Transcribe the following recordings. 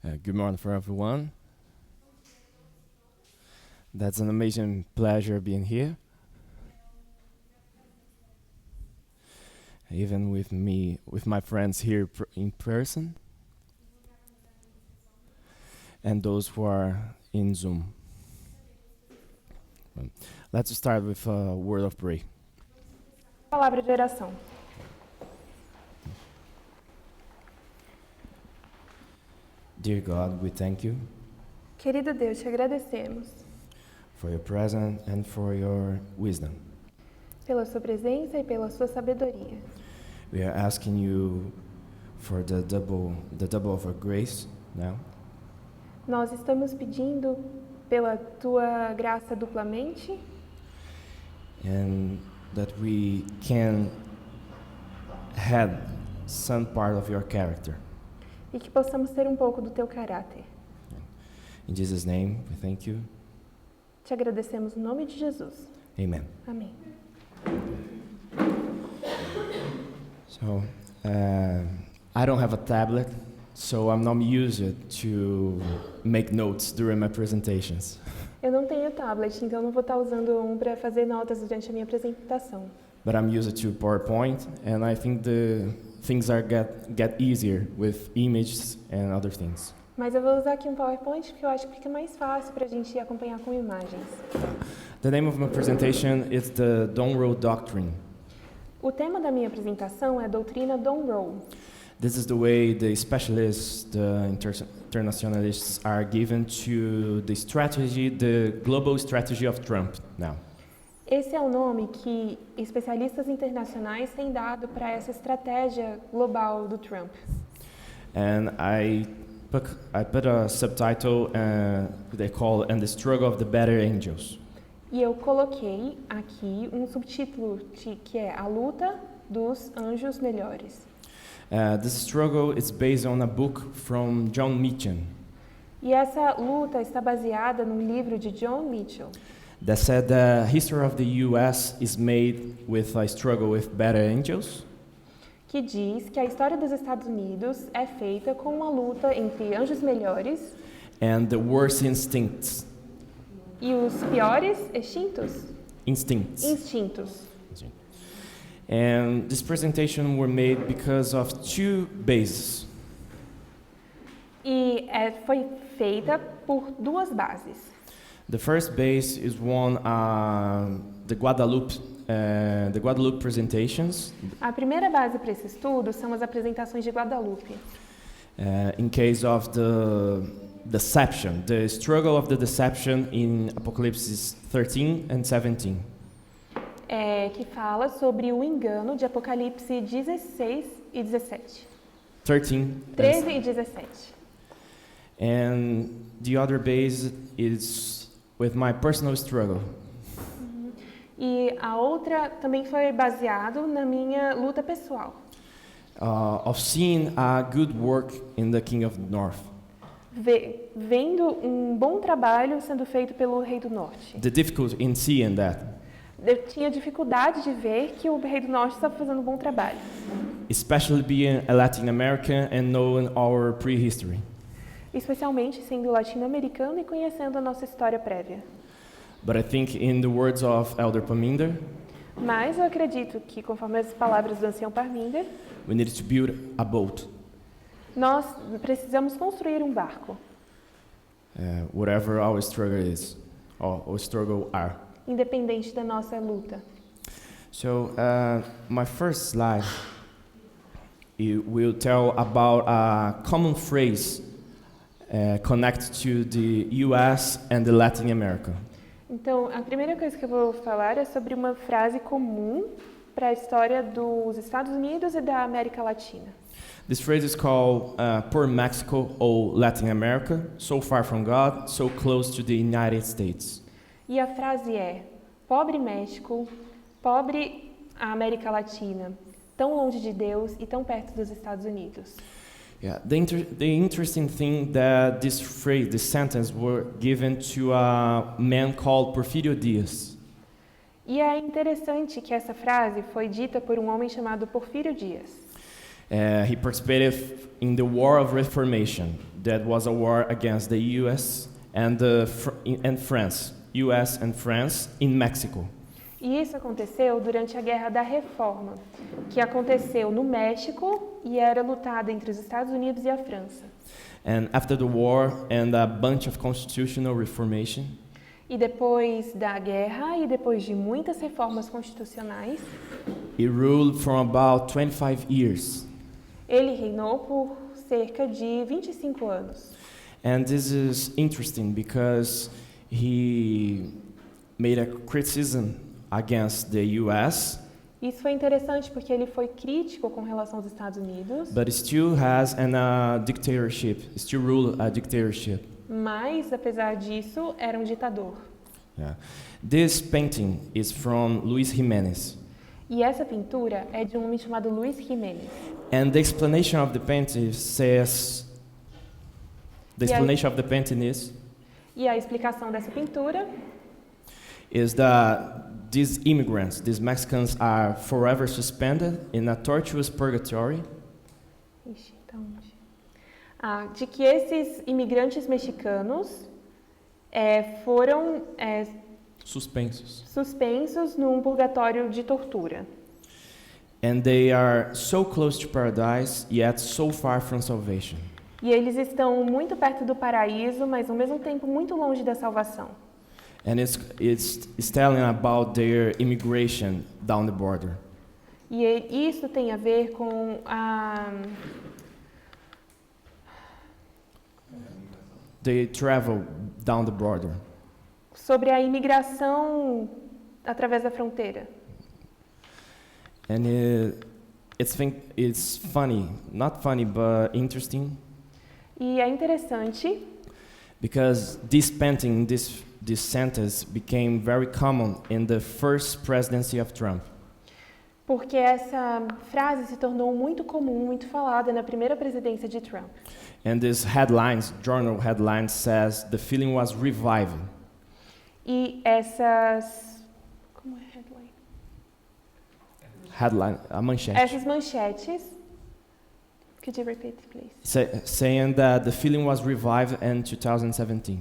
Good morning for everyone. That's an amazing pleasure being here. Even with my friends here in person, and those who are in Zoom. Let's start with a word of prayer. Palavra de oração. Dear God, we thank you Querido Deus, te agradecemos for your presence and for your wisdom. pela sua presença e pela sua sabedoria. We are asking you for the double of our grace now, Nós estamos pedindo pela tua graça duplamente and that we can have some part of your character. e que possamos ter um pouco do teu caráter. In Jesus' name, we thank you. Te agradecemos no nome de Jesus. Amen. Amém. So, I don't have a tablet, so I'm not used to make notes during my presentations. Eu não tenho tablet, então não vou estar usando um para fazer notas durante a minha apresentação. But I'm used to PowerPoint, and I think the things get easier with images and other things. Mas eu vou usar aqui um PowerPoint porque eu acho que fica mais fácil para a gente acompanhar com imagens. The name of my presentation is the Don't Roll Doctrine. O tema da minha apresentação é a doutrina Don't Roll. This is the way the specialists, the internationalists are given to the global strategy of Trump now. Esse é o nome que especialistas internacionais têm dado para essa estratégia global do Trump. And I put a subtitle they call "And the Struggle of the Better Angels." E eu coloquei aqui um subtítulo que é A Luta dos Anjos Melhores. This struggle is based on a book from John Mitchell E essa luta está baseada num livro de John Mitchell, that said the history of the U.S. is made with a struggle with better angels que diz que a história dos Estados Unidos é feita com uma luta entre anjos melhores and the worst instincts. e os piores instintos. And this presentation were made because of two bases. E foi feita por duas bases. The first base is the Guadalupe presentations. A primeira base para esse estudo são as apresentações de Guadalupe. In case of the deception, the struggle of the deception in Apocalypse 13 and 17. Que fala sobre o engano de Apocalipse 16 e 17. 13 e 17. And the other base is with my personal struggle. E a outra também foi baseado na minha luta pessoal. Of seeing a good work in the King of the North. Vendo um bom trabalho sendo feito pelo Rei do Norte. The difficulty in seeing that. Eu tinha dificuldade de ver que o Rei do Norte estava fazendo um bom trabalho. Especially being a Latin American and knowing our prehistory. Especialmente sendo latino-americano e conhecendo a nossa história prévia. But I think in the words of Elder Parminder, mas eu acredito que, conforme as palavras do ancião Parminder, we need to build a boat. Nós precisamos construir um barco. Whatever our struggle is, or our struggle are. Independente da nossa luta. So, my first slide will tell about a common phrase connected to the U.S. and the Latin America. Então, a primeira coisa que eu vou falar é sobre uma frase comum para a história dos Estados Unidos e da América Latina. This phrase is called "Poor Mexico, or Latin America, so far from God, so close to the United States." E a frase é: pobre México, pobre a América Latina, tão longe de Deus e tão perto dos Estados Unidos. Yeah, the interesting thing that this phrase, this sentence, were given to a man called Porfirio Dias. E é interessante que essa frase foi dita por um homem chamado Porfírio Dias. He participated in the War of Reformation, that was a war against the U.S. and France, U.S. and France in Mexico. E isso aconteceu durante a Guerra da Reforma, que aconteceu no México e era lutada entre os Estados Unidos e a França. And after the war and a bunch of constitutional reformation, E depois da guerra e depois de muitas reformas constitucionais, he ruled for about 25 years. ele reinou por cerca de 25 anos. And this is interesting because he made a criticism against the U.S., Isso foi interessante porque ele foi crítico com relação aos Estados Unidos, but still has a dictatorship, still rule a dictatorship. mas, apesar disso, era um ditador. Yeah. This painting is from Luis Jimenez. E essa pintura é de um homem chamado Luis Jiménez. And the explanation of the painting says, the Yeah. explanation of the painting E a explicação dessa pintura is that these immigrants, these Mexicans, are forever suspended in a tortuous purgatory, Ixi, tá onde? De que esses imigrantes mexicanos foram suspensos. suspensos num purgatório de tortura. And they are so close to paradise, yet so far from salvation. E eles estão muito perto do paraíso, mas ao mesmo tempo muito longe da salvação. And it's telling about their immigration down the border. E isso tem a ver com They travel down the border. sobre a imigração através da fronteira. And it's funny, not funny, but interesting, E é interessante because this painting, this sentence became very common in the first presidency of Trump. porque essa frase se tornou muito comum, muito falada na primeira presidência de Trump. And this journal headline says the feeling was revived. E essas... Como é headline? Headline, a manchete. Essas manchetes... Could you repeat, please? Saying that the feeling was revived in 2017.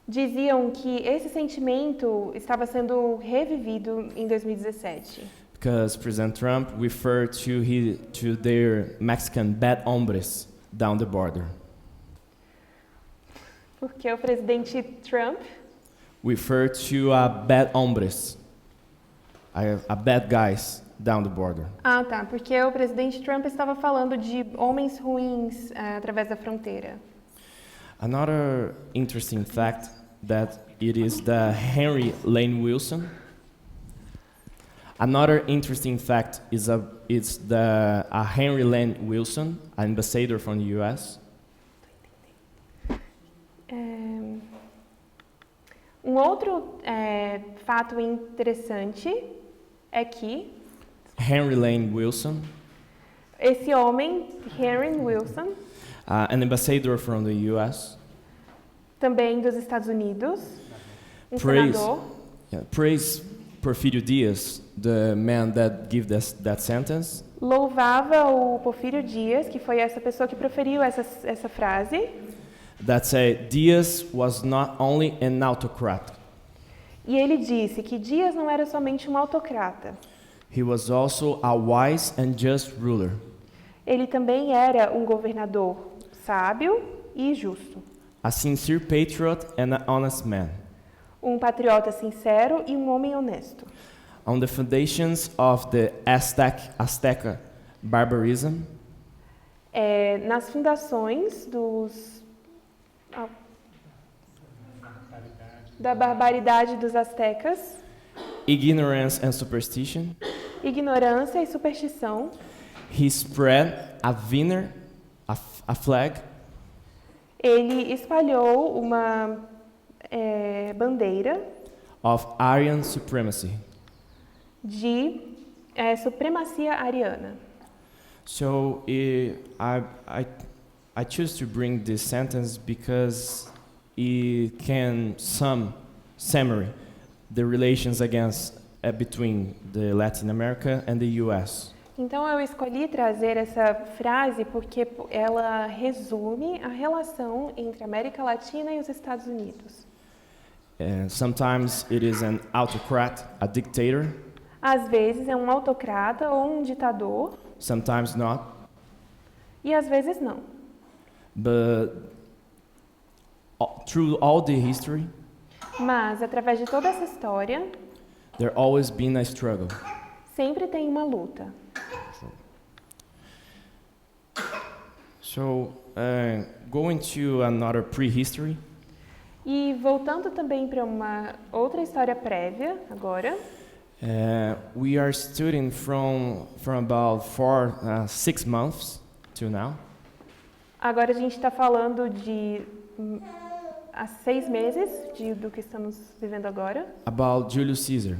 Diziam que esse sentimento estava sendo revivido em 2017. Because President Trump referred to their Mexican bad hombres down the border. Porque o presidente Trump Referred to bad hombres, a bad guys down the border. tá. Porque o presidente Trump estava falando de homens ruins através da fronteira. Another interesting fact that it is the Henry Lane Wilson. Another interesting fact is it's the Henry Lane Wilson, an ambassador from the U.S. Um outro fato interessante é que Henry Lane Wilson, esse homem, Henry Wilson, an ambassador from the U.S., também dos Estados Unidos, senador, praise Porfirio Diaz, the man that gave that sentence, louvava o Porfírio Dias, que foi essa pessoa que proferiu essa frase, that said Diaz was not only an autocrat, e ele disse que Dias não era somente um autocrata, he was also a wise and just ruler. ele também era um governador sábio e justo, A sincere patriot and an honest man. um patriota sincero e um homem honesto. On the foundations of the Azteca barbarism, Nas fundações da barbaridade dos astecas, ignorance and superstition, ignorância e superstição, he spread a flag ele espalhou uma bandeira of Aryan supremacy. de supremacia ariana. So I choose to bring this sentence because it can summary the relations between the Latin America and the U.S. Então eu escolhi trazer essa frase porque ela resume a relação entre a América Latina e os Estados Unidos. Sometimes it is an autocrat, a dictator, Às vezes é um autocrata ou um ditador, sometimes not. e às vezes não. But through all the history, Mas, através de toda essa história, there always been a struggle. sempre tem uma luta. So, going to another prehistory, E voltando também para uma outra história prévia, agora, we are studying from about 6 months to now agora a gente está falando de há 6 meses do que estamos vivendo agora. about Julius Caesar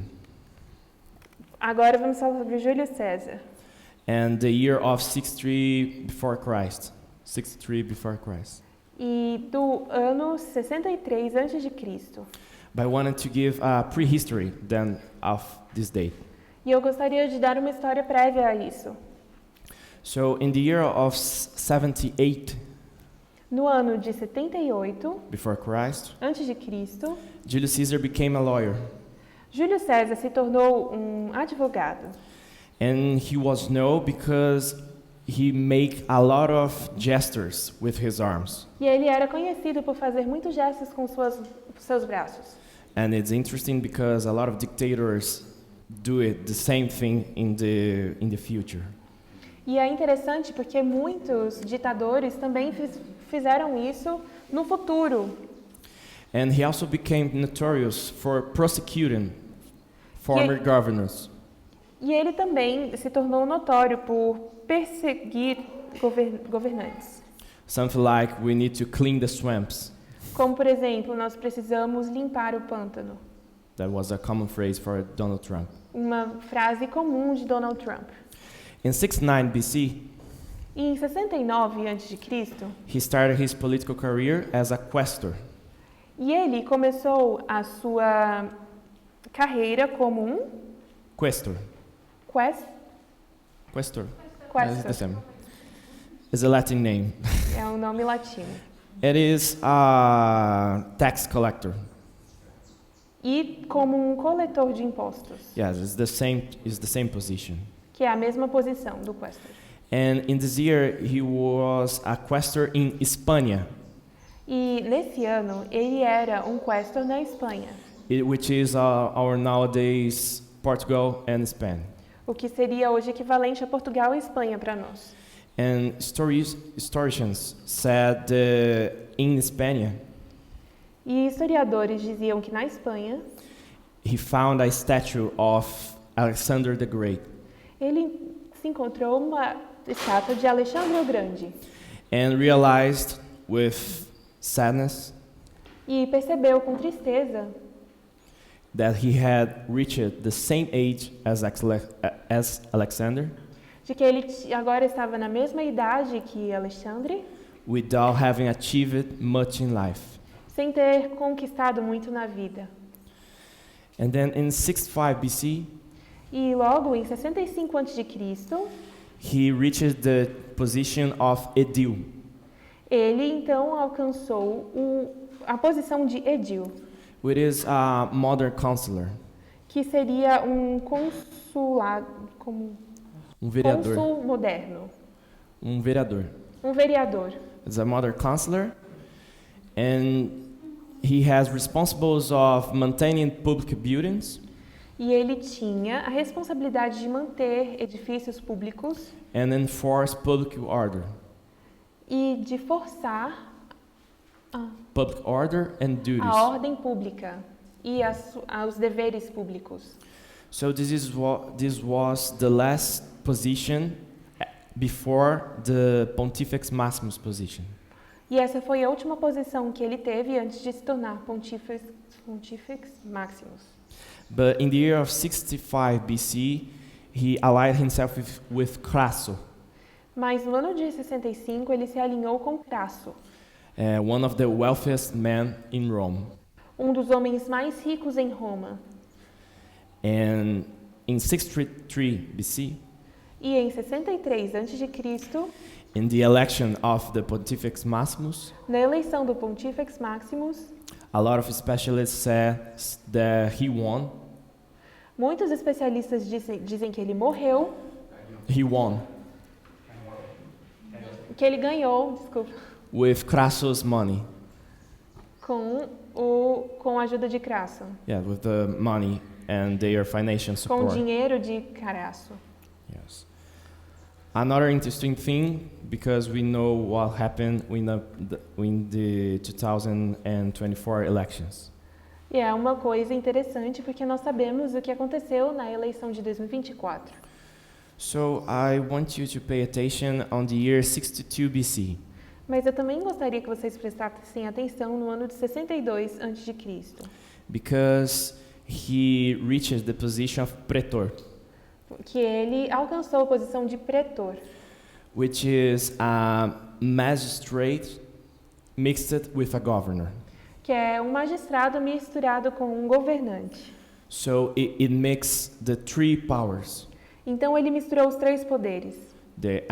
Agora vamos falar sobre Júlio César. and the year of 63 before Christ. 63 before Christ. E do ano 63 a.C. But I wanted to give a prehistory then of this date. E eu gostaria de dar uma história prévia a isso. So in the year of 78 No ano de 78 before Christ, a.C., Julius Caesar became a lawyer, Júlio César se tornou um advogado. and he was known because he make a lot of gestures with his arms. E ele era conhecido por fazer muitos gestos com seus braços. And it's interesting because a lot of dictators do it the same thing in the future. E é interessante porque muitos ditadores também fizeram isso no futuro. And he also became notorious for prosecuting former governors. E ele também se tornou notório por perseguir governantes. Something like we need to clean the swamps. Como, por exemplo, nós precisamos limpar o pântano. That was a common phrase for Donald Trump. Uma frase comum de Donald Trump. In 69 BC, E em 69 a.C., he started his political career as a quaestor. e ele começou a sua carreira como um Quaestor. quaestor. It's the Quaestor. same. It's a Latin name. É um nome latino. It is a tax collector. E como um coletor de impostos, Yes, it's the same position. que é a mesma posição do quaestor. And in this year, he was a quaestor in Hispania, E nesse ano ele era um quaestor na Espanha, which is our nowadays Portugal and Spain. o que seria hoje equivalente a Portugal e Espanha para nós. And historians said in Hispania, E historiadores diziam que na Espanha he found a statue of Alexander the Great. ele se encontrou uma estátua de Alexandre o Grande And realized with sadness e percebeu com tristeza that he had reached the same age as Alexander de que ele agora estava na mesma idade que Alexandre, without having achieved much in life. sem ter conquistado muito na vida. And then in 65 BC, E logo em 65 a.C., he reached the position of edil, ele então alcançou a posição de edil, which is a modern counselor, que seria um consulado, como vereador. cônsul moderno, Vereador. um vereador. It's a modern counselor, and he has responsibilities of maintaining public buildings E ele tinha a responsabilidade de manter edifícios públicos and enforce public order. e de forçar Public order and duties. a ordem pública e os deveres públicos. So this was the last position before the Pontifex Maximus position. E essa foi a última posição que ele teve antes de se tornar Pontifex Maximus. But in the year of 65 BC, he allied himself with Crasso, Mas no ano de 65 ele se alinhou com Crasso, one of the wealthiest men in Rome. um dos homens mais ricos em Roma. And in 63 BC, E em 63 a.C., in the election of the Pontifex Maximus, na eleição do Pontífex Maximus, a lot of specialists said that he won. muitos especialistas dizem que ele morreu, He won que ele ganhou, desculpa, with Crassus' money. com a ajuda de Crasso, Yeah, with the money and their financial com o support. dinheiro de Crasso. Yes. Another interesting thing, because we know what happened in the 2024 elections. E é uma coisa interessante porque nós sabemos o que aconteceu na eleição de 2024. So I want you to pay attention on the year 62 BC. Mas eu também gostaria que vocês prestassem atenção no ano de 62 a.C., Because he reaches the position of pretor, que ele alcançou a posição de pretor, which is a magistrate mixed with a governor. que é um magistrado misturado com um governante. So it makes the three powers: Então ele misturou os três poderes: the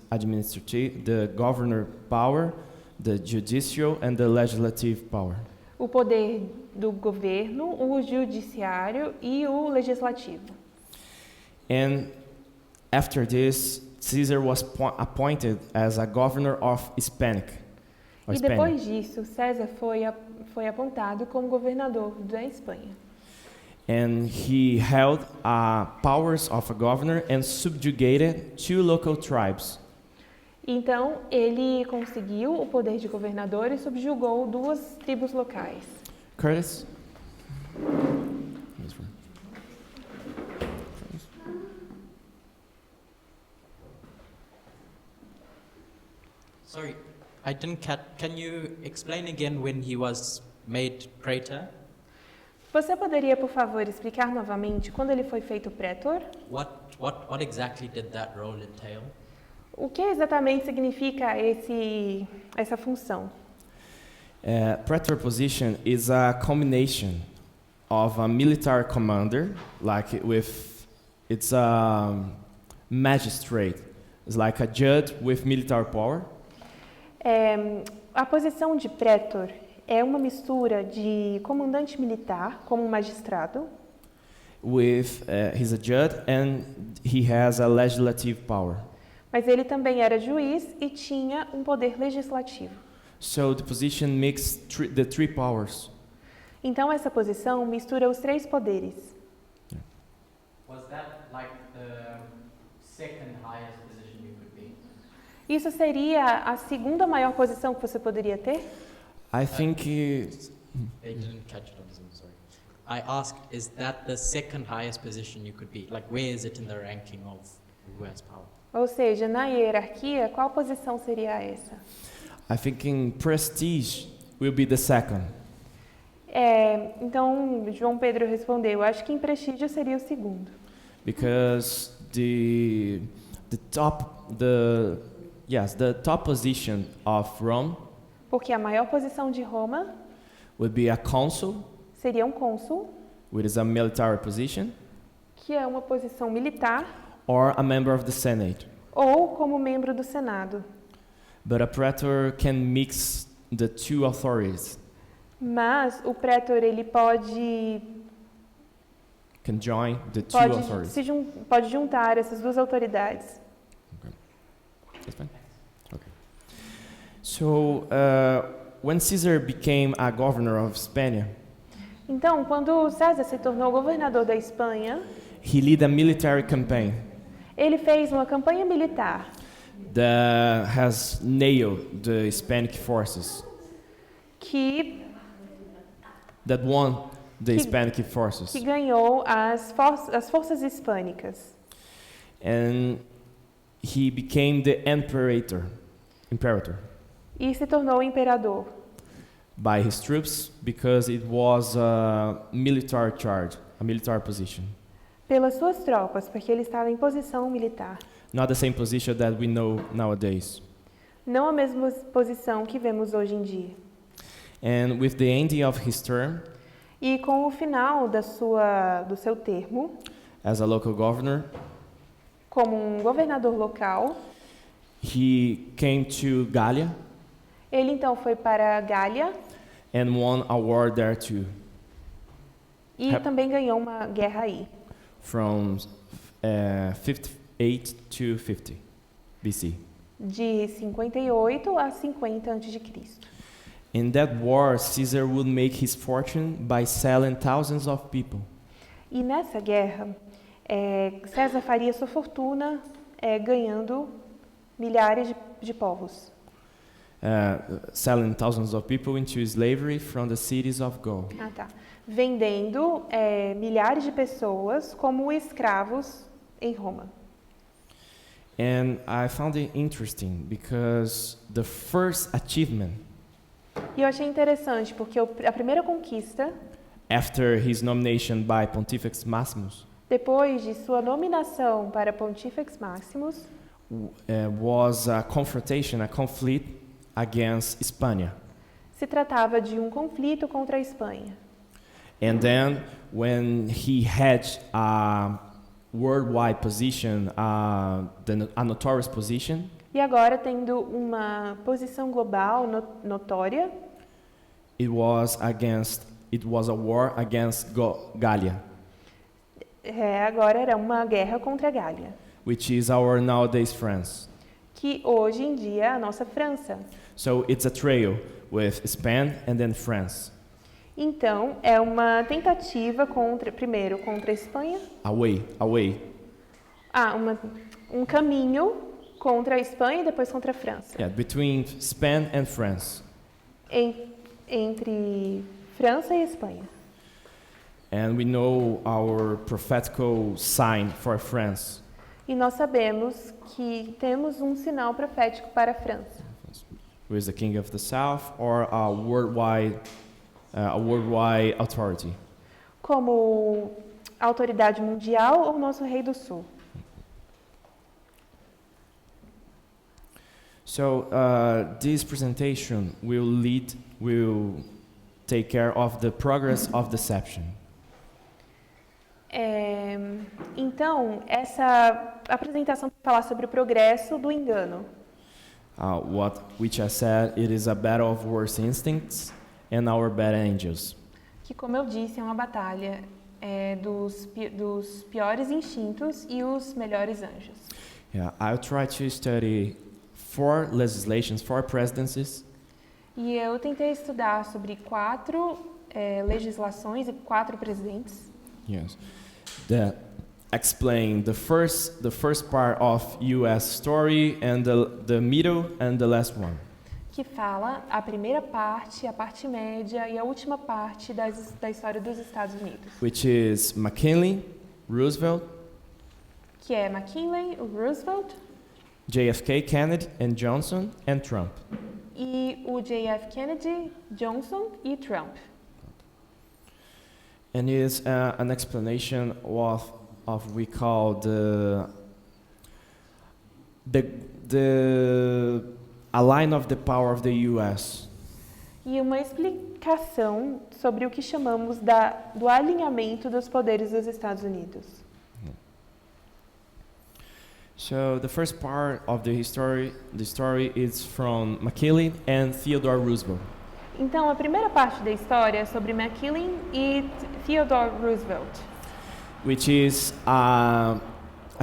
administrative, the governor power, the judicial, and the legislative power. o poder do governo, o judiciário e o legislativo. And after this, Caesar was appointed as a governor of Hispanic. Or E Hispania. depois disso, César foi apontado como governador da Espanha. And he held powers of a governor and subjugated two local tribes. Então, ele conseguiu o poder de governador e subjugou duas tribos locais. Curtis? Sorry, I didn't catch. Can you explain again when he was made praetor? Você poderia, por favor, explicar novamente quando ele foi feito pretor? What exactly did that role entail? O que exatamente significa essa função? Pretor position is a combination of a military commander, it's a magistrate, it's like a judge with military power, A posição de pretor é uma mistura de comandante militar, como um magistrado, he's a judge and he has a legislative power. mas ele também era juiz e tinha um poder legislativo. So the position mixes the three powers. Então essa posição mistura os três poderes. Was that like the second highest position you could be? Isso seria a segunda maior posição que você poderia ter? I think They didn't catch it on Zoom, sorry. I asked, is that the second highest position you could be? Like, where is it in the ranking of who has power? Ou seja, na hierarquia, qual posição seria essa? I think in prestige will be the second. Então, João Pedro respondeu, acho que em prestígio seria o segundo. Because the top position of Rome Porque a maior posição de Roma would be a consul, seria um cônsul, which is a military position, que é uma posição militar, or a member of the Senate. ou como membro do Senado. But a pretor can mix the two authorities, Mas o pretor ele pode can join the two authorities. pode juntar essas duas autoridades. That's fine? Okay. So, when Caesar became a governor of Spain, Então, quando César se tornou governador da Espanha, he led a military campaign ele fez uma campanha militar that has nailed the Hispanic forces, that won the Hispanic forces. que ganhou as forças hispânicas. And he became the imperator E se tornou imperador by his troops because it was a military charge, a military position. pelas suas tropas, porque ele estava em posição militar. Not the same position that we know nowadays. Não a mesma posição que vemos hoje em dia. And with the ending of his term E com o final do seu termo, as a local governor, como um governador local. He came to Gallia Ele então foi para Gália and won a war there too, e Rep- também ganhou uma guerra aí, from 58 to 50 BC. de 58 a 50 a.C. In that war, Caesar would make his fortune by selling thousands of people. E nessa guerra, César faria sua fortuna ganhando milhares de povos, Selling thousands of people into slavery from the cities of Gaul. vendendo milhares de pessoas como escravos em Roma. And I found it interesting because the first achievement E eu achei interessante porque a primeira conquista, after his nomination by Pontifex Maximus depois de sua nominação para Pontifex Maximus, was a confrontation, a conflict against Spain. se tratava de um conflito contra a Espanha. And then when he had a worldwide position, a notorious position, E agora, tendo uma posição global notória, it was a war against Gallia, agora era uma guerra contra a Gália, which is our nowadays France. que hoje em dia é a nossa França. So it's a trail with Spain and then France. Então, é uma tentativa primeiro contra a Espanha, Away. um caminho contra a Espanha e depois contra a França. Yeah, between Spain and France. Entre França e Espanha. And we know our prophetical sign for France, E nós sabemos que temos um sinal profético para a França, who is the king of the south or a worldwide authority. como autoridade mundial ou nosso rei do sul. So this presentation will take care of the progress of deception. Então, essa apresentação vai falar sobre o progresso do engano. Which I said, it is a battle of worst instincts and our bad angels. Que, como eu disse, é uma batalha dos piores instintos e os melhores anjos. Yeah, I'll try to study 4 legislations, 4 presidencies, E eu tentei estudar sobre 4 legislações e 4 presidentes yes, that explain the first part of U.S. story and the middle and the last one. que fala a primeira parte, a parte média e a última parte da história dos Estados Unidos, Which is McKinley, Roosevelt, que é McKinley, Roosevelt JFK, Kennedy, and Johnson, and Trump. e o JF Kennedy, Johnson e Trump. And is an explanation of we call the a line of the power of the U.S. E uma explicação sobre o que chamamos do alinhamento dos poderes dos Estados Unidos. So the first part of the story is from McKinley and Theodore Roosevelt. Então, a primeira parte da história é sobre McKinley e Theodore Roosevelt, Which is a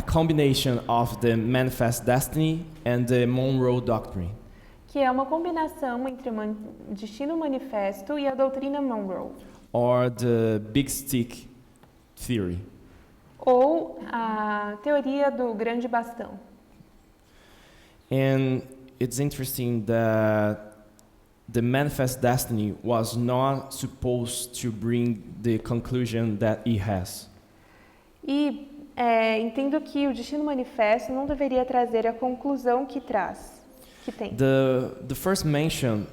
combination of the Manifest Destiny and the Monroe Doctrine. que é uma combinação entre o Destino Manifesto e a doutrina Monroe, Or the Big Stick Theory. ou a teoria do grande bastão. And it's interesting that the Manifest Destiny was not supposed to bring the conclusion that it has. E entendo que o Destino Manifesto não deveria trazer a conclusão que tem. The first mention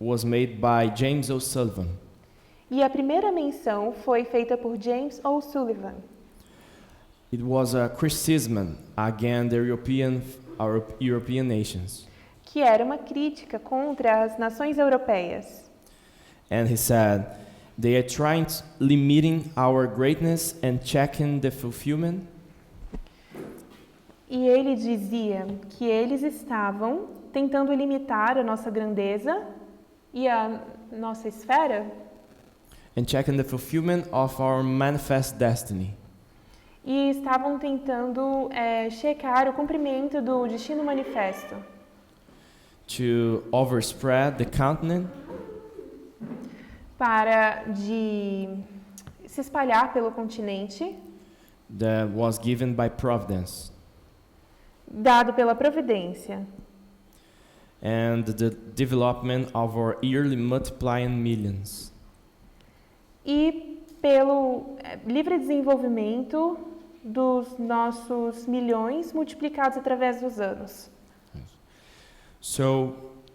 was made by James O'Sullivan. E a primeira menção foi feita por James O'Sullivan. It was a criticism against the European nations. Que era uma crítica contra as nações europeias. And he said, they are trying to limiting our greatness and checking the fulfillment. E ele dizia que eles estavam tentando limitar a nossa grandeza e a nossa esfera and checking the fulfillment of our manifest destiny. e estavam tentando checar o cumprimento do destino manifesto To overspread the continent para de se espalhar pelo continente, that was given by providence, dado pela providência, and the development of our yearly multiplying millions. e pelo livre desenvolvimento dos nossos milhões multiplicados através dos anos. So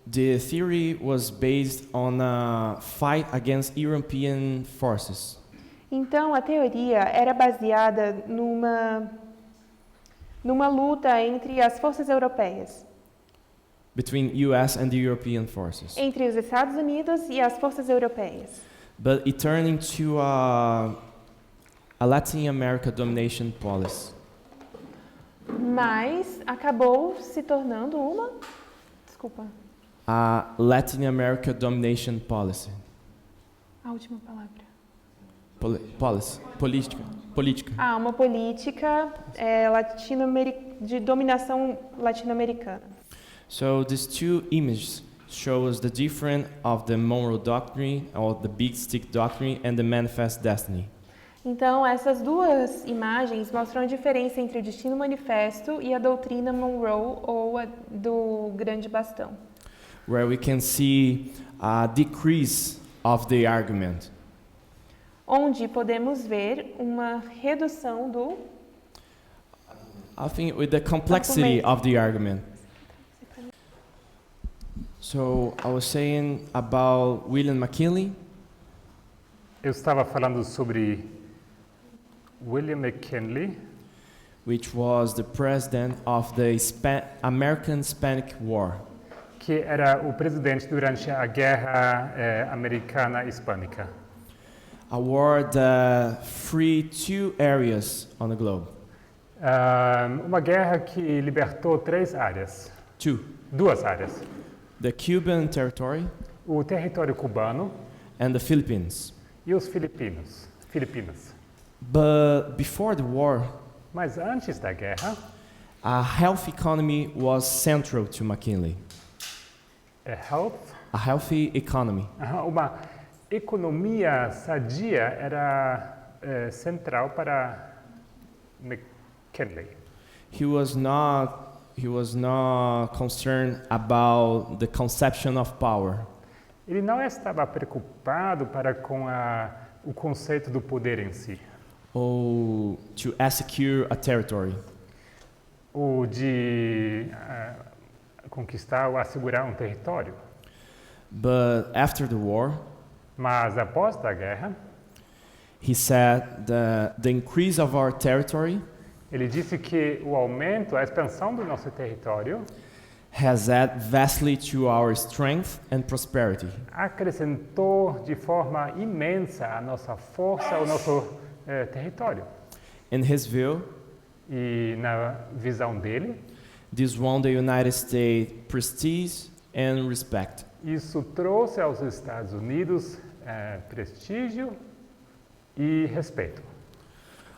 the theory was based on a fight against European forces. Então, a teoria era baseada numa luta entre as forças europeias, Between US and the European forces. entre os Estados Unidos e as forças europeias. But it turned into a Latin America domination policy. Mas acabou se tornando uma... Desculpa, A Latin America domination policy. a última palavra. Policy. Política. Uma política de dominação latino-americana. So these two images show us the difference of the Monroe Doctrine, or the Big Stick Doctrine, and the Manifest Destiny. Então, essas duas imagens mostram a diferença entre o destino manifesto e a doutrina Monroe ou a do grande bastão. Where we can see a decrease of the argument. Onde podemos ver uma redução do... I think with the complexity Argument. of the argument. So I was saying about William McKinley. Eu estava falando sobre William McKinley, Which was the president of the American Hispanic War. que era o presidente durante a Guerra Americana Hispânica. A war that freed two areas on the globe. Uma guerra que libertou 3 áreas, Two. 2 áreas. The Cuban territory O território cubano and the Philippines. e os Filipinas. But before the war, Mas antes da guerra, a health economy was central to McKinley. A healthy economy. Uma economia sadia era central para McKinley. He was not concerned about the conception of power. Ele não estava preocupado com o conceito do poder em si, Or to secure a territory. ou de conquistar ou assegurar um território. But after the war, Mas após a guerra, he said that the increase of our territory ele disse que o aumento, a expansão do nosso território has added vastly to our strength and prosperity. acrescentou de forma imensa a nossa força, o nosso território. In his view, E na visão dele, this won the United States prestige and respect. isso trouxe aos Estados Unidos prestígio e respeito.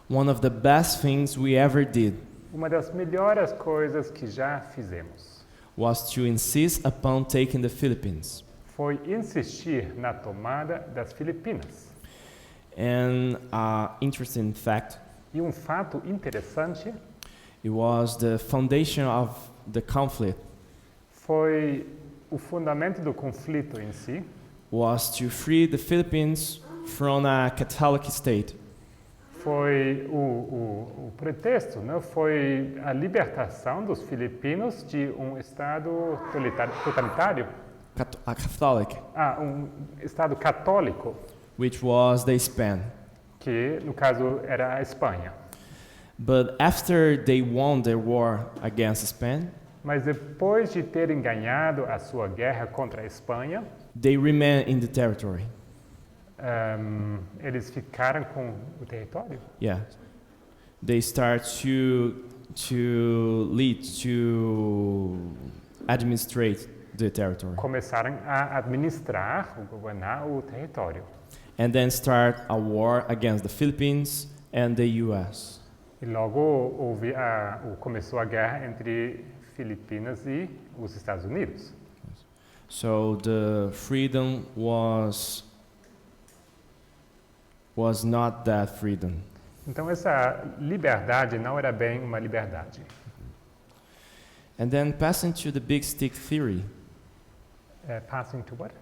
One of the best things we ever did Uma das melhores coisas que já fizemos was to insist upon taking the Philippines. foi insistir na tomada das Filipinas. And interesting fact, E um fato interessante it was the foundation of the conflict foi o fundamento do conflito em si, was to free the Philippines from a Catholic state. foi o pretexto, né? Foi a libertação dos filipinos de um estado totalitário, A Catholic, um estado católico, which was the Spain. que no caso era a Espanha. But after they won their war against Spain, Mas depois de terem ganhado a sua guerra contra a Espanha, they remained in the territory. eles ficaram com o território. Yeah. They start to to lead to administrate the territory, começaram a administrar, ou governar o território. and then start a war against the Philippines and the U.S. E logo começou a guerra entre Filipinas e os Estados Unidos. So the freedom was not that freedom. Então essa liberdade não era bem uma liberdade. And then passing to the big stick theory, Passing to what?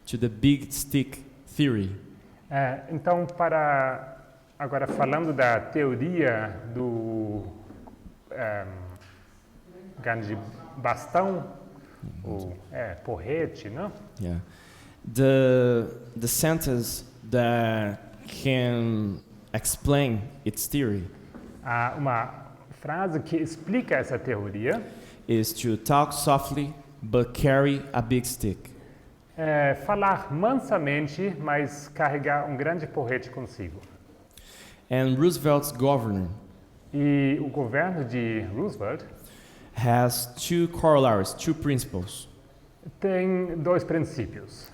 to the big stick theory. Então, agora falando da teoria do grande bastão, o porrete, não? Yeah. The sentence that can explain its theory Há uma frase que explica essa teoria is to talk softly but carry a big stick. é falar mansamente, mas carregar um grande porrete consigo. And Roosevelt's governor E o governo de Roosevelt has two corollaries, two principles. tem dois princípios.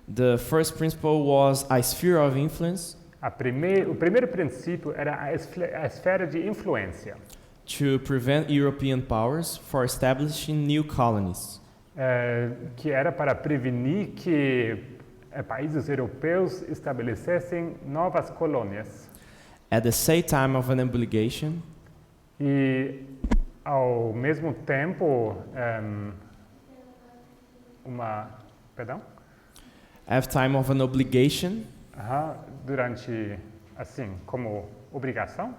The first principle was a sphere of influence O primeiro princípio era a esfera de influência, to prevent European powers for establishing new colonies. que era para prevenir que países europeus estabelecessem novas colônias. At the same time of an obligation, E, ao mesmo tempo, at time of an obligation, durante, assim, como obrigação,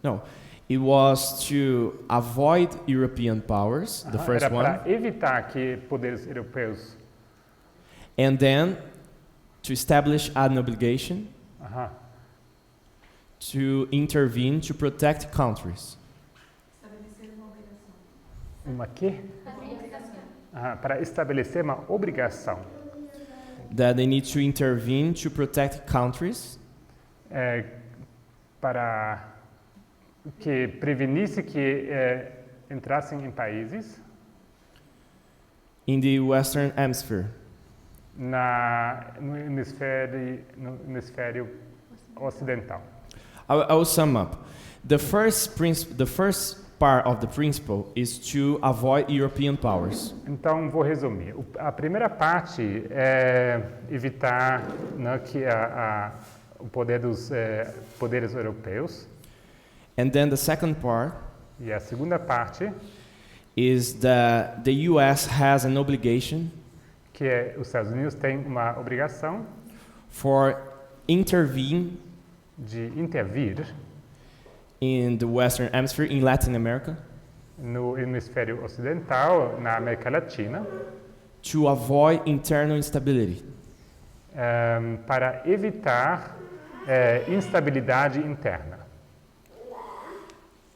no, it was to avoid European powers, the first era one, para evitar que poderes europeus and then to establish an obligation to intervene to protect countries. uma quê? Para estabelecer uma obrigação That they need to intervene to protect countries para que prevenisse que entrassem em países in the Western Hemisphere. no hemisfério ocidental. I will sum up. The first part of the principle is to avoid European powers. Então, vou resumir. A primeira parte é evitar que o poder dos poderes europeus. And then the second part E a segunda parte, is that the US has an obligation que os Estados Unidos têm uma obrigação for intervene de intervir in the Western Hemisphere, in Latin America, no hemisfério ocidental, na América Latina, to avoid internal instability. para evitar instabilidade interna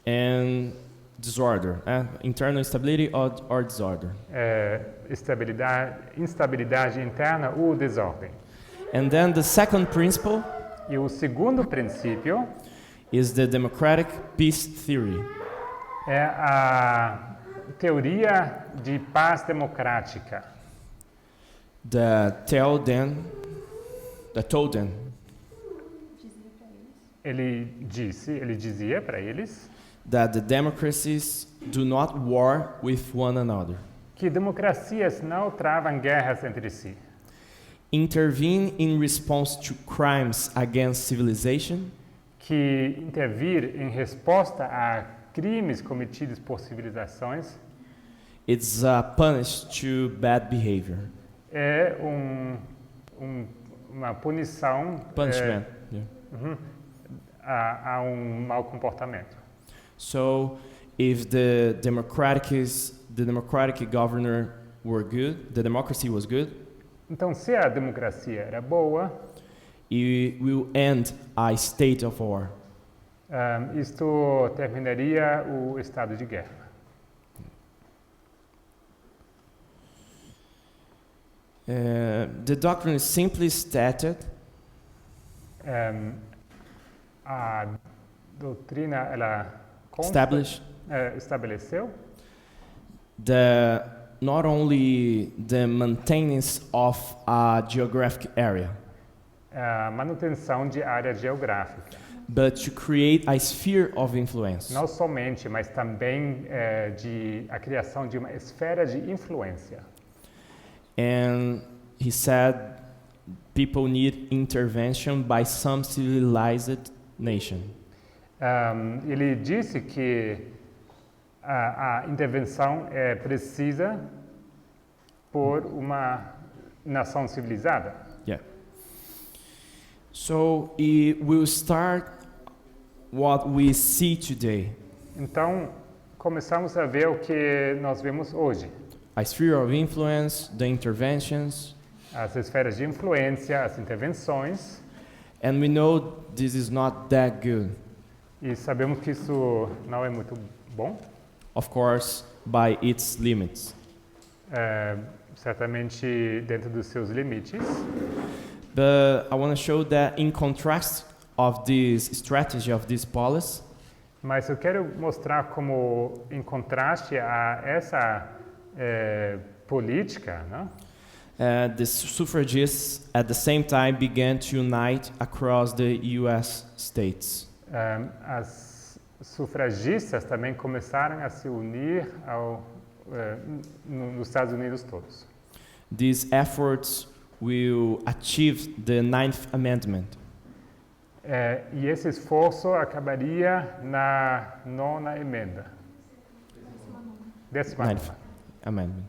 And disorder, internal instability or disorder. instabilidade interna ou desordem. And then the second principle E o segundo princípio is the democratic peace theory. é a teoria de paz democrática, That told them ele dizia para eles that the democracies do not war with one another. que democracias não travam guerras entre si. Intervene in response to crimes against civilization Que intervir em resposta a crimes cometidos por civilizações it's punish to bad behavior. é uma punição Punishment. a mau comportamento. So if the democratic governor were good, the democracy was good, Então, se a democracia era boa, it will end a state of war. isto terminaria o estado de guerra. The doctrine is simply stated A doutrina ela established estabeleceu not only the maintenance of a geographic area, a manutenção de área geográfica. but to create a sphere of influence. Não somente, mas também a criação de uma esfera de influência. And he said people need intervention by some civilized nation. Ele disse que a intervenção é precisa por uma nação civilizada. Yeah. So it will start what we see today. Então, começamos a ver o que nós vemos hoje. A sphere of influence, the interventions, As esferas de influência, as intervenções, and we know this is not that good. e sabemos que isso não é muito bom. Of course, by its limits. Certamente dentro dos seus limites. But I want to show that in contrast of this strategy, of this policy, Mas eu quero mostrar como, em contraste a essa política, né? the suffragists at the same time began to unite across the US states. As sufragistas também começaram a se unir nos Estados Unidos todos. These efforts will achieve the Ninth Amendment. E esse esforço acabaria na 9ª emenda. 10ª. Ninth Amendment.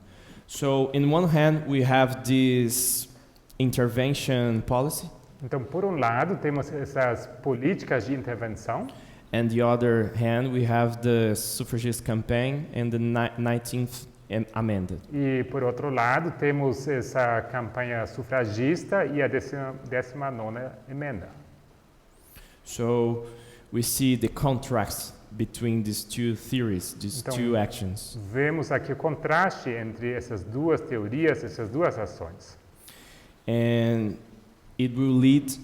So, in one hand, we have this intervention policy, Então, por um lado, temos essas políticas de intervenção, and the other hand, we have the suffragist campaign and the 19th Amendment. e por outro lado, temos essa campanha sufragista e a 19ª emenda. So, we see the contrast between these two theories, these Então, two actions. Vemos aqui o contraste entre essas duas teorias, essas duas ações. And it will lead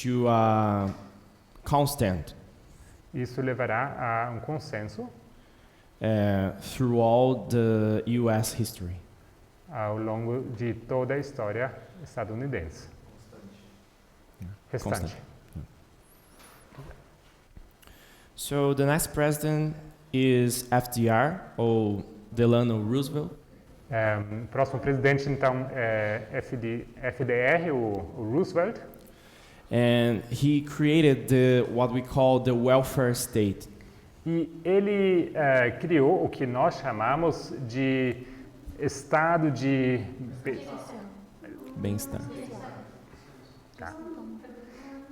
to a constant Isso levará a um consenso through all the US history. ao longo de toda a história estadunidense. Restante. Constante. So the next president is FDR, or Delano Roosevelt. O próximo presidente, então, é FDR, o Roosevelt. And he created what we call the welfare state. E ele criou o que nós chamamos de estado de Bem-estar.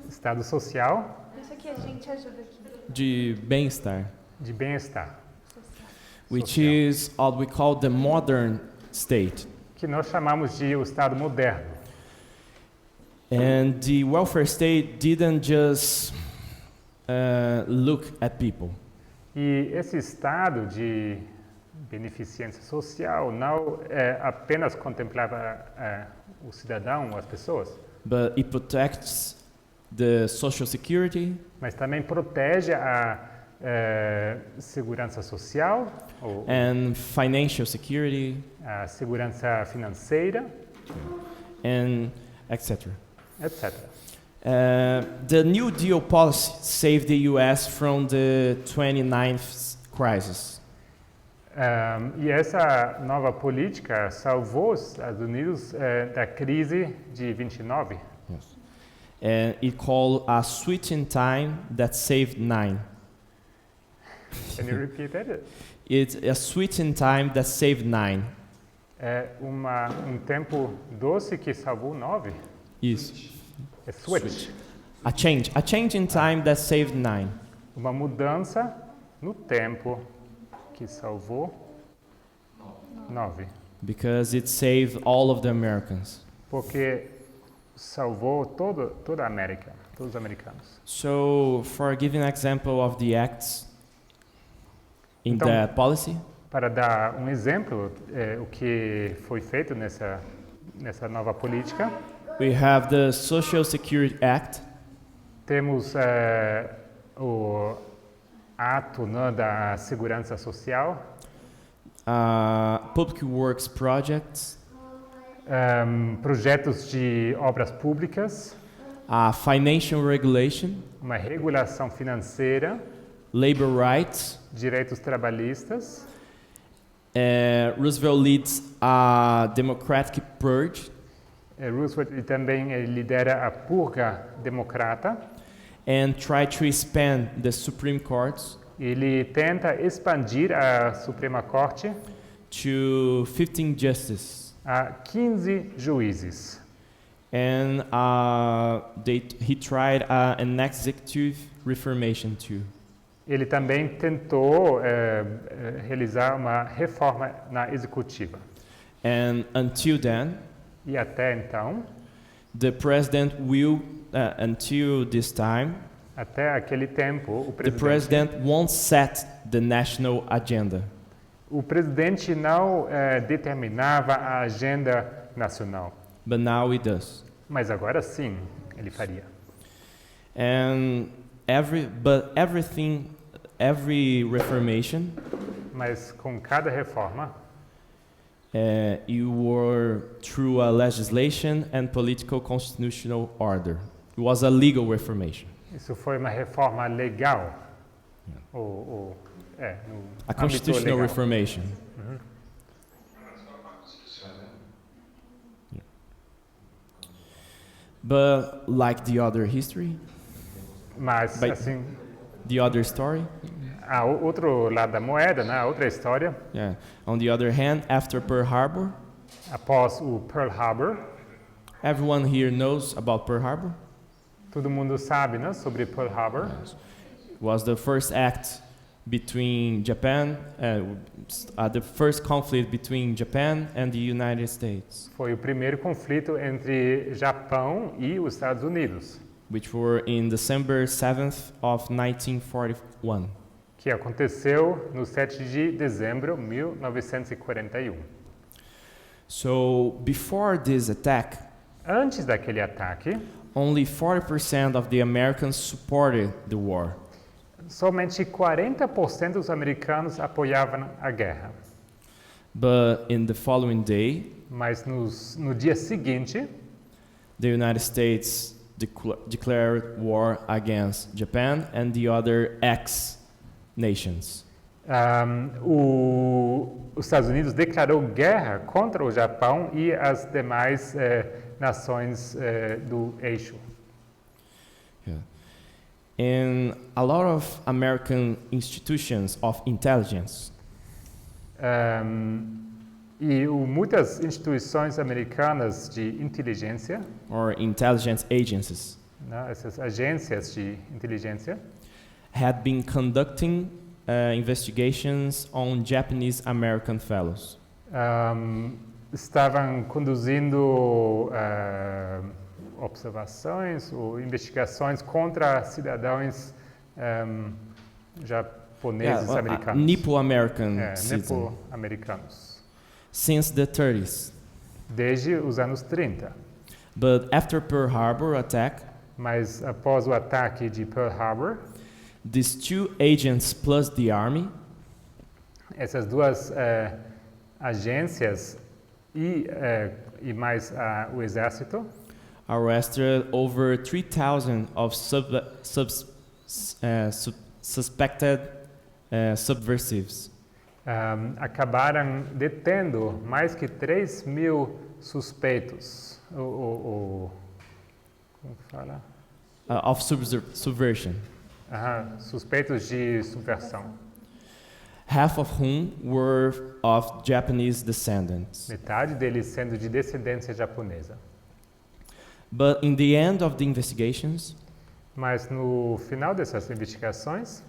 estado social Isso aqui a gente ajuda aqui. De bem-estar, de bem-estar, which social, is what we call the modern state. que nós chamamos de o estado moderno. And the welfare state didn't just look at people. E esse estado de beneficência social não apenas contemplava o cidadão, as pessoas, But it protects the social security mas também protege a segurança social, ou and financial security a segurança financeira, and etc. etc. The New Deal policy saved the US from the 29th crisis. E essa nova política salvou os Estados Unidos da crise de 29. Yes. And it called a switch in time that saved 9. Can you repeat it? It's a switch in time that saved 9. É um tempo doce que salvou 9. Isso. É switch. A change in time that saved 9. Uma mudança no tempo que salvou 9. Because it saved all of the Americans. Porque salvou toda a América, todos os americanos. So, for giving an example of the acts in Então, that policy, Para dar um exemplo, o que foi feito nessa nova política, we have the Social Security Act, temos o impacto, né, da segurança social, public works projects, projetos de obras públicas, financial regulation, uma regulação financeira, labor rights. direitos trabalhistas. Roosevelt leads a democratic purge Roosevelt ele também lidera a purga democrata. and try to expand the Supreme Courts Ele tenta expandir a Suprema Corte to 15 justices. a 15 juízes. And he tried an executive reformation too. Ele também tentou realizar uma reforma na executiva. And until then, E até então, the president will, until this time, até aquele tempo, the president won't set the national agenda. o presidente não determinava a agenda nacional. But now he does. Mas agora sim, ele faria. And every reformation, Mas com cada reforma, you were through a legislation and political constitutional order. It was a legal reformation, isso foi uma reforma legal. No a âmbito constitutional legal. reformation. Yeah. But like the other history, Mas, Bem- assim, the other story, a outro lado da moeda, né, a outra história, yeah. On the other hand, after Pearl Harbor, após o Pearl Harbor, everyone here knows about Pearl Harbor. todo mundo sabe, né, sobre Pearl Harbor. Was the first act between Japan, the first conflict between Japan and the United States, Foi o primeiro conflito entre Japão e os Estados Unidos, which were in December 7th of 1941. que aconteceu no 7 de dezembro de 1941. So before this attack, Antes daquele ataque, only 40% of the Americans supported the war. somente 40% dos americanos apoiavam a guerra. But in the following day, Mas no dia seguinte, the United States declared war against Japan and the other ex-nations. Os Estados Unidos declarou guerra contra o Japão e as demais nações do eixo. Yeah. And a lot of American institutions of intelligence Muitas instituições americanas de inteligência, or intelligence agencies né, essas agências de inteligência, had been conducting investigations on Japanese American fellows. estavam conduzindo observações ou investigações contra cidadãos japoneses americanos. Nipo-American citizens Nipo-americanos. since the 30s. Desde os anos 30. But after Pearl Harbor attack, Mas após o ataque de Pearl Harbor, these two agents plus the army essas duas agências e mais o exército arrested over 3,000 of suspected subversives. Acabaram detendo mais que 3.000 suspeitos, como fala? Of subversion, Suspeitos de subversão. half of whom were of Japanese descendants. Metade deles sendo de descendência japonesa. But in the end of the investigations, Mas no final dessas investigações,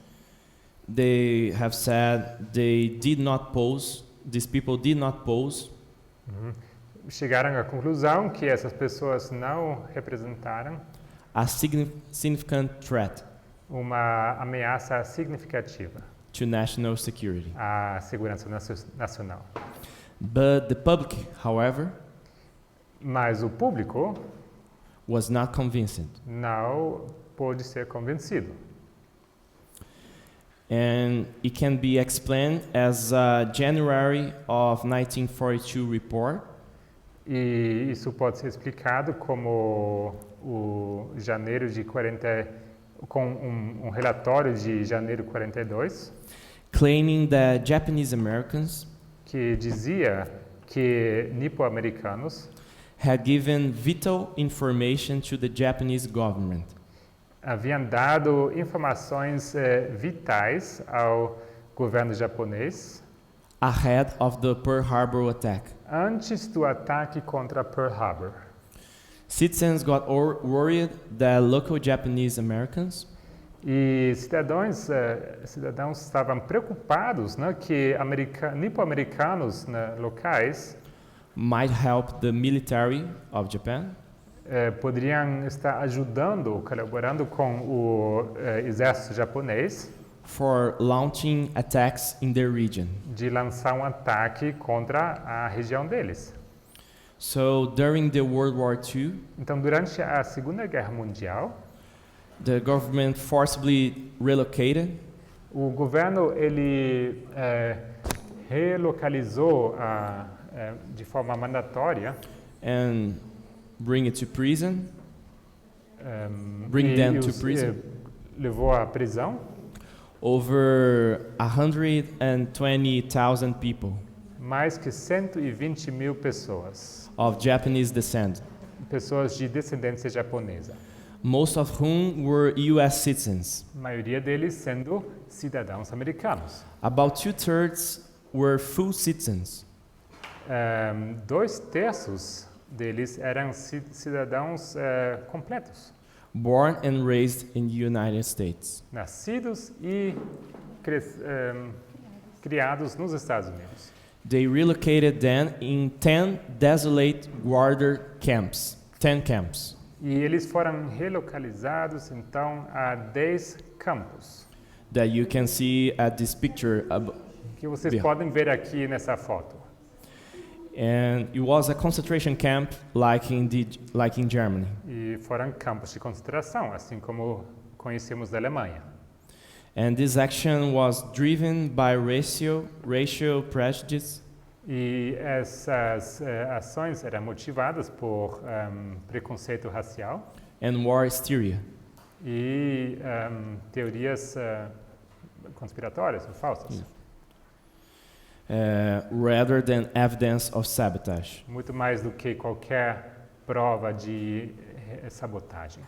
they have said these people did not pose chegaram à conclusão que essas pessoas não representaram a significant threat uma ameaça significativa to national security. à segurança nacional. But the public, however, Mas o público was not convinced. não pôde ser convencido. and it can be explained as a January of 1942 report E isso pode ser explicado como o janeiro de 40, com um relatório de janeiro 42, claiming that Japanese Americans que dizia que nipo-americanos had given vital information to the Japanese government haviam dado informações vitais ao governo japonês ahead of the Pearl Harbor attack. antes do ataque contra Pearl Harbor. Citizens got worried that local Japanese Americans E cidadãos estavam preocupados, né, que nipo-americanos, né, locais might help the military of Japan poderiam estar ajudando, colaborando com o exército japonês for launching attacks in their region. de lançar um ataque contra a região deles. So during the World War II, Então, durante a Segunda Guerra Mundial, the government forcibly relocated o governo ele relocalizou de forma mandatória and bring it to prison, bring e them to os, prison. levou à prisão Over 120,000 people mais que 120 mil pessoas, of Japanese descent, pessoas de descendência japonesa, most of whom were US citizens. a maioria deles sendo cidadãos americanos. About 2/3 were full citizens. 2/3 deles eram cidadãos completos, Born and raised in the United States. nascidos e criados nos Estados Unidos. They relocated then in 10 desolate border camps, 10 camps. E eles foram relocalizados então a 10 campos, That you can see at this picture. que vocês Yeah. podem ver aqui nessa foto. And it was a concentration camp like in Germany. E foram campos de concentração, assim como conhecemos da Alemanha. And this action was driven by racial prejudice E essas ações eram motivadas por preconceito racial and war hysteria. e teorias conspiratórias ou falsas, Rather than evidence of sabotage. muito mais do que qualquer prova de sabotagem.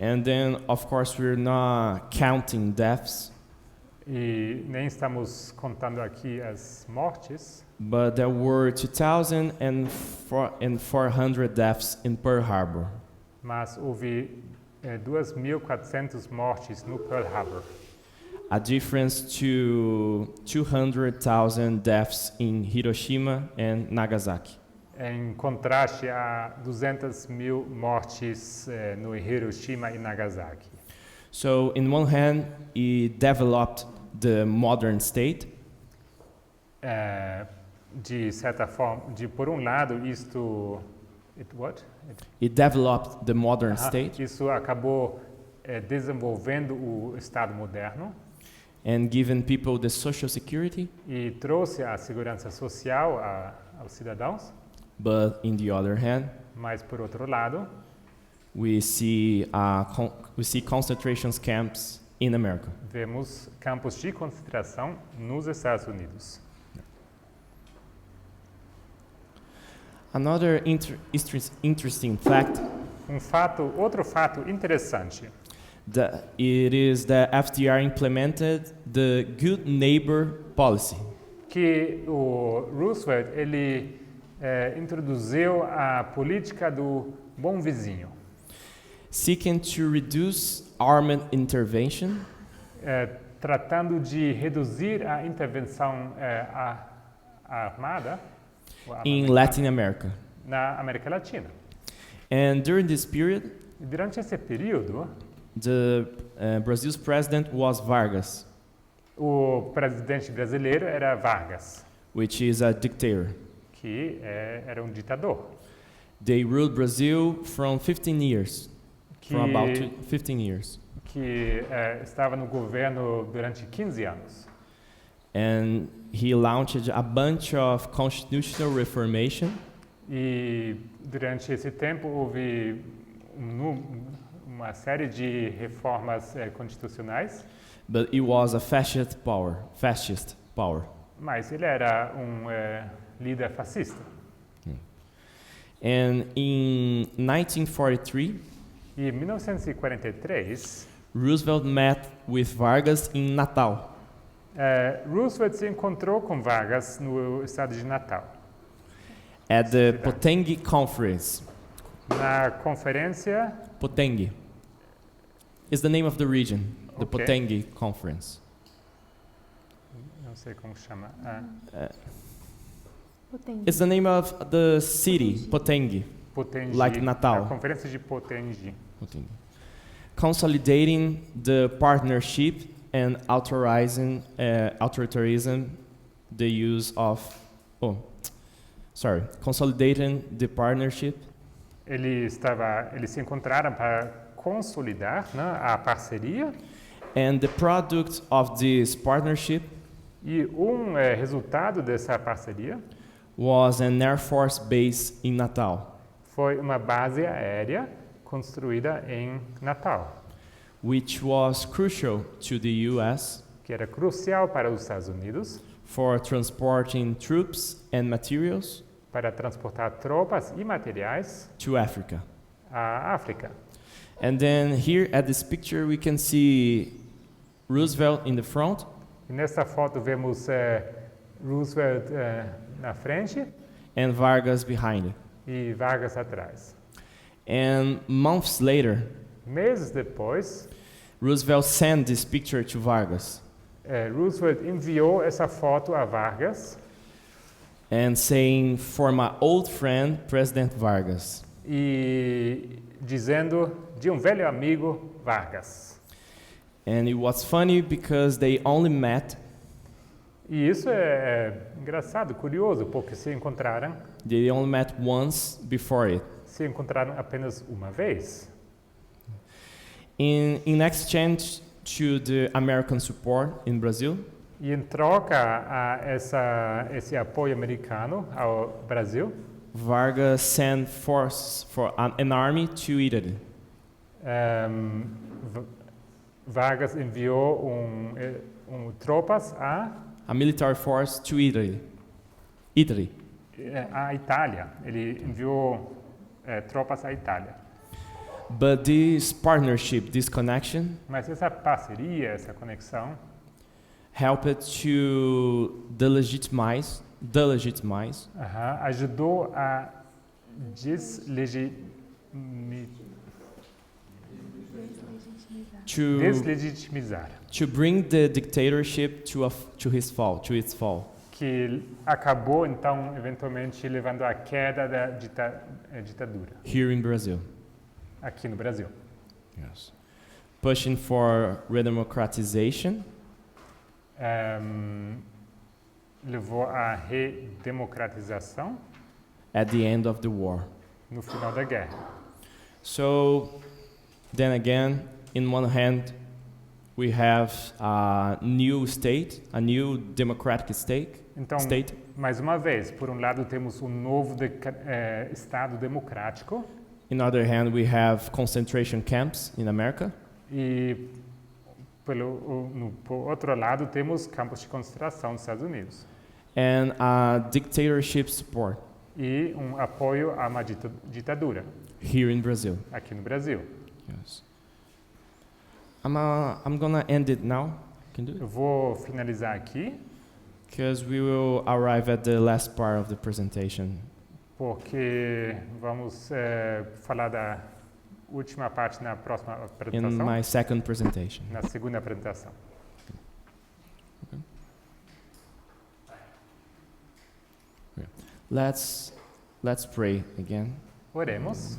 And then, of course, we're not counting deaths, E nem estamos contando aqui as mortes, but there were 2,400 deaths in Pearl Harbor. mas houve 2.400 mortes no Pearl Harbor, A difference to 200,000 deaths in Hiroshima and Nagasaki. em contraste a 200 mil mortes no Hiroshima e Nagasaki. So, in one hand, it developed the modern state, De certa forma, por um lado, it developed the modern Aham, state isso acabou desenvolvendo o Estado moderno and given people the social security, e trouxe a segurança social aos cidadãos, but in the other hand, mas por outro lado, we see concentration camps in America. vemos campos de concentração nos Estados Unidos. Another interesting fact Outro fato interessante that it is that FDR implemented the good neighbor policy. que o Roosevelt ele introduziu a política do bom vizinho, Seeking to reduce armed intervention tratando de reduzir a intervenção armada ou in armamentada Latin America. na América Latina. And during this period, E durante esse período, the Brazil's president was Vargas, o presidente brasileiro era Vargas, which is a dictator. que era um ditador, They ruled Brazil from 15 years, que, from about 15 years. que estava no governo durante 15 anos. And he launched a bunch of constitutional reformation. E durante esse tempo houve uma série de reformas constitucionais, But it was a fascist power. Fascist power. mas ele era um líder fascista. And in 1943, E em 1943, Roosevelt met with Vargas in Natal. Roosevelt se encontrou com Vargas no estado de Natal. At the Potengi Conference. Na conferência, Potengi is the name of the region. The Okay. Potengi Conference. não sei como chama, It's the name of the city, Potengi. Potengi, Like Natal. a conferência de Potengi, Potengi. Consolidating the partnership and authorizing the use of. Consolidating the partnership eles se encontraram para consolidar, né, a parceria, and the product of this partnership e resultado dessa parceria was an Air Force base in Natal, foi uma base aérea construída em Natal, which was crucial to the US que era crucial para os Estados Unidos for transporting troops and materials para transportar tropas e materiais to Africa. à África. And then here at this picture we can see Roosevelt in the front E nessa foto vemos Roosevelt na frente and Vargas behind. e Vargas atrás. And months later, Meses depois, Roosevelt sent this picture to Vargas Roosevelt enviou essa foto a Vargas and saying, "For my old friend, President Vargas." e dizendo de um velho amigo, Vargas. And it was funny because they only met, E isso é engraçado, curioso, porque they only met once before it. se encontraram apenas uma vez. In exchange to the American support in Brazil, E em troca a esse apoio americano ao Brasil, Vargas sent forces for an army to Italy. Vargas enviou tropas A military force to Italy. Italy. à Itália. Ele enviou tropas à Itália. But this partnership, this connection, Mas essa parceria, essa conexão, helped to delegitimize ajudou a deslegitimizar, to bring the dictatorship to its fall. que acabou então eventualmente levando à queda da ditadura Here in Brazil. aqui no Brasil. Yes. Pushing for redemocratization Levou à redemocratização at the end of the war. no final da guerra. So, then again, in one hand, we have a new state, a new democratic state. Então, mais uma vez, por um lado temos um novo Estado democrático In other hand, we have concentration camps in America. e por outro lado temos campos de concentração nos Estados Unidos And a dictatorship support e apoio a uma ditadura here in Brazil. aqui no Brasil. Yes. I'm gonna end it now. Can do it? Eu vou finalizar aqui Because we will arrive at the last part of the presentation. porque vamos falar da última parte na próxima In apresentação, my second presentation. na segunda apresentação. Let's pray again. Oremos.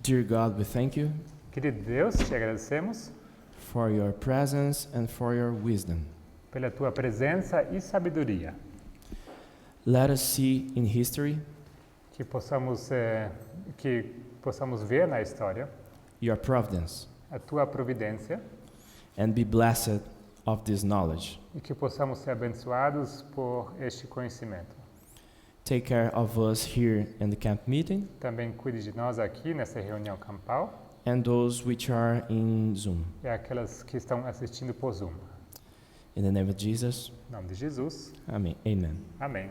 Dear God, we thank you Querido Deus, te agradecemos for your presence and for your wisdom. pela tua presença e sabedoria. let us see in history que possamos ver na história your providence a tua providência and be blessed of this knowledge. e que possamos ser abençoados por este conhecimento. Take care of us here in the camp meeting Também cuide de nós aqui nessa reunião campal and those which are in Zoom. e aquelas que estão assistindo por Zoom. In the name of Jesus, Em nome de Jesus, Amen. Amen. amém.